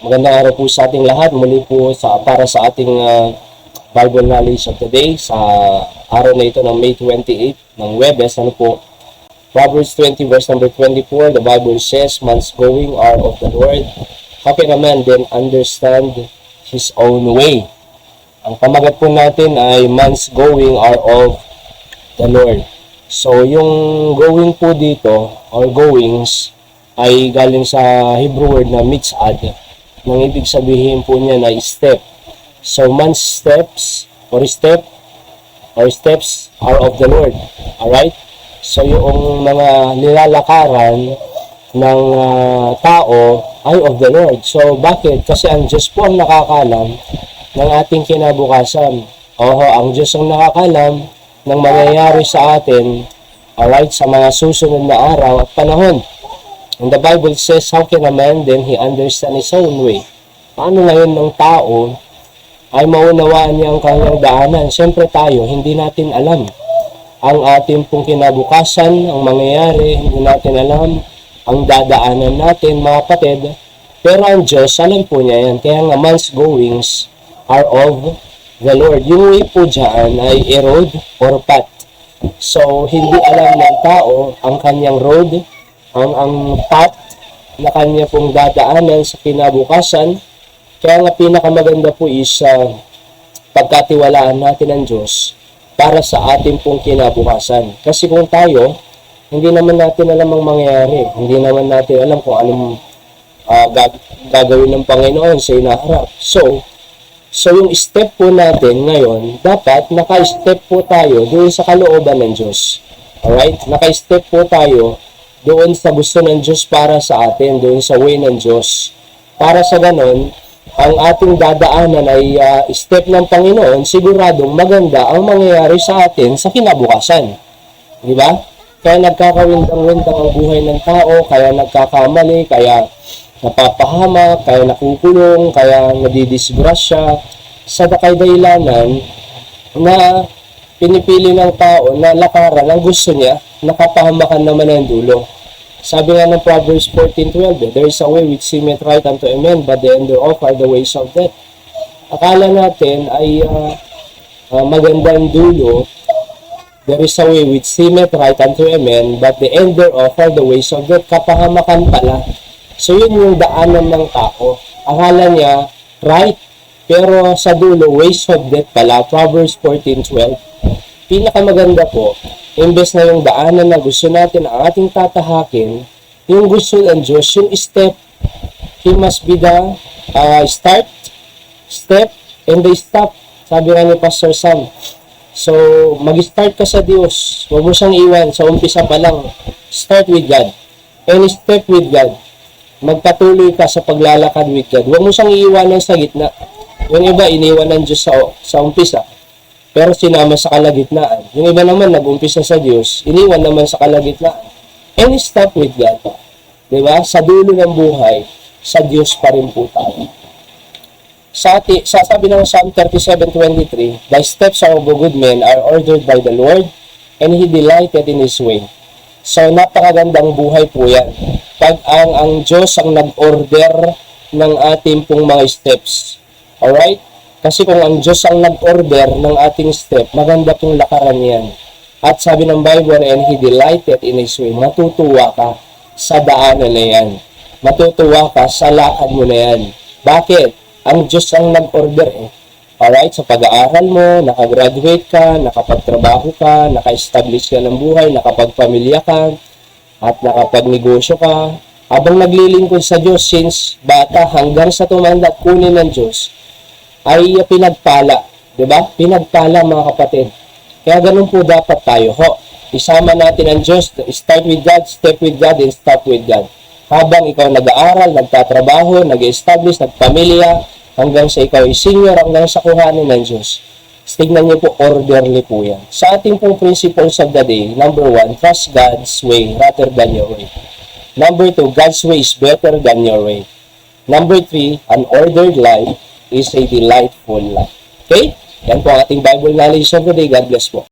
Magandang araw po sa ating lahat. Muli po para sa ating Bible knowledge of today sa araw na ito ng May 28 ng Webes. Ano po? Proverbs 20 verse number 24, the Bible says, "Man's going are of the Lord. How can a man then understand his own way?" Ang pamagat po natin ay man's going are of the Lord. So, yung going po dito, or goings, ay galing sa Hebrew word na mitzad. Nang ibig sabihin po niya na step. So, man's steps are of the Lord. Alright? So, yung mga nilalakaran ng tao ay of the Lord. So, bakit? Kasi ang Diyos po ang nakakalam ng ating kinabukasan. Ang Diyos ang nakakalam ng mangyayari sa atin, alright, sa mga susunod na araw at panahon. And the Bible says, how can a man then he understand his own way? Paano ngayon ng tao ay maunawaan niya ang kanyang daanan? Siyempre tayo, hindi natin alam ang ating pong kinabukasan, ang mangyayari, hindi natin alam ang dadaanan natin, mga kapatid. Pero ang Diyos, alam po niya yan. Kaya nga, man's goings are of the Lord. Yung way po dyan ay a road or path. So, hindi alam ng tao ang kanyang road, ang path na kanya pong dadaanan sa kinabukasan. Kaya nga pinakamaganda po is pagkatiwalaan natin ang Diyos para sa ating pong kinabukasan. Kasi kung tayo, hindi naman natin alam ang mangyayari. Hindi naman natin alam kung anong gagawin ng Panginoon sa inaharap. So yung step po natin ngayon, dapat naka-step po tayo doon sa kalooban ng Diyos. Alright? Naka-step po tayo doon sa gusto ng Diyos para sa atin, doon sa way ng Diyos. Para sa ganon, ang ating dadaanan ay step ng Panginoon, siguradong maganda ang mangyayari sa atin sa kinabukasan. Di ba? Kaya nagkakawindang-windang ang buhay ng tao, kaya nagkakamali, kaya napapahamak, kaya nakukulong, kaya nadidisgrasya, sa dahilanan na pinipili ng tao na lakaran ang gusto niya, nakapahamakan naman ang dulo. Sabi nga ng Proverbs 14:12, there is a way which seemeth right unto a man, but the end thereof are the ways of death. Akala natin ay magandang dulo, there is a way which seemeth right unto a man, but the end thereof are the ways of death. Kapahamakan pala. So yun yung daanan ng tao. Akala niya right, pero sa dulo, ways of death pala. Proverbs 14:12. Pinakamaganda po, imbes na yung daanan na gusto natin ang ating tatahakin, yung gusto ng Diyos, yung step, he must be the step, and the stop. Sabi nga ni Pastor Sam. So, mag-start ka sa Diyos. Huwag mo siyang iwan sa umpisa pa lang. Start with God. And step with God. Magpatuloy ka sa paglalakad with God. Huwag mo siyang iiwanan sa gitna. Yung iba, iniwan ng Diyos sa umpisa, pero sinama sa kalagitnaan. Yung iba naman, nag-umpisa sa Diyos, iniwan naman sa kalagitnaan. And stop with God. Diba? Sa dulo ng buhay, sa Diyos pa rin po tayo. Sabi ng Psalm 37:23, "The steps of a good man are ordered by the Lord, and He delighted in His way." So, napakagandang buhay po yan. Pag ang Diyos ang nag-order ng ating pong mga steps. Alright? Kasi kung ang Diyos ang nag-order ng ating step, maganda pong lakaran yan. At sabi ng Bible, and He delighted in His way. Matutuwa ka sa daanan na yan. Matutuwa ka sa lakad mo na yan. Bakit? Ang Diyos ang nag-order . Alright? Sa pag-aaral mo, nakagraduate ka, nakapagtrabaho ka, naka-establish ka ng buhay, nakapagpamilya ka, at nakapagnegosyo ka. Habang naglilingkod sa Diyos since bata hanggang sa tumanda at kunin ng Diyos, ay pinagpala, di ba? Pinagpala, mga kapatid. Kaya ganun po dapat tayo. Isama natin ang Diyos, start with God, step with God, and stop with God. Habang ikaw nag-aaral, nagtatrabaho, nag-establish, nagpamilya, hanggang sa ikaw ay senior, hanggang sa kuhanin ng Diyos. Tignan niyo po, orderly po yan. Sa ating pong principles of the day, number 1, trust God's way rather than your way. Number 2, God's way is better than your way. Number 3, an ordered life is a delightful life. Okay? Yan po ang ating Bible knowledge of the day. God bless po.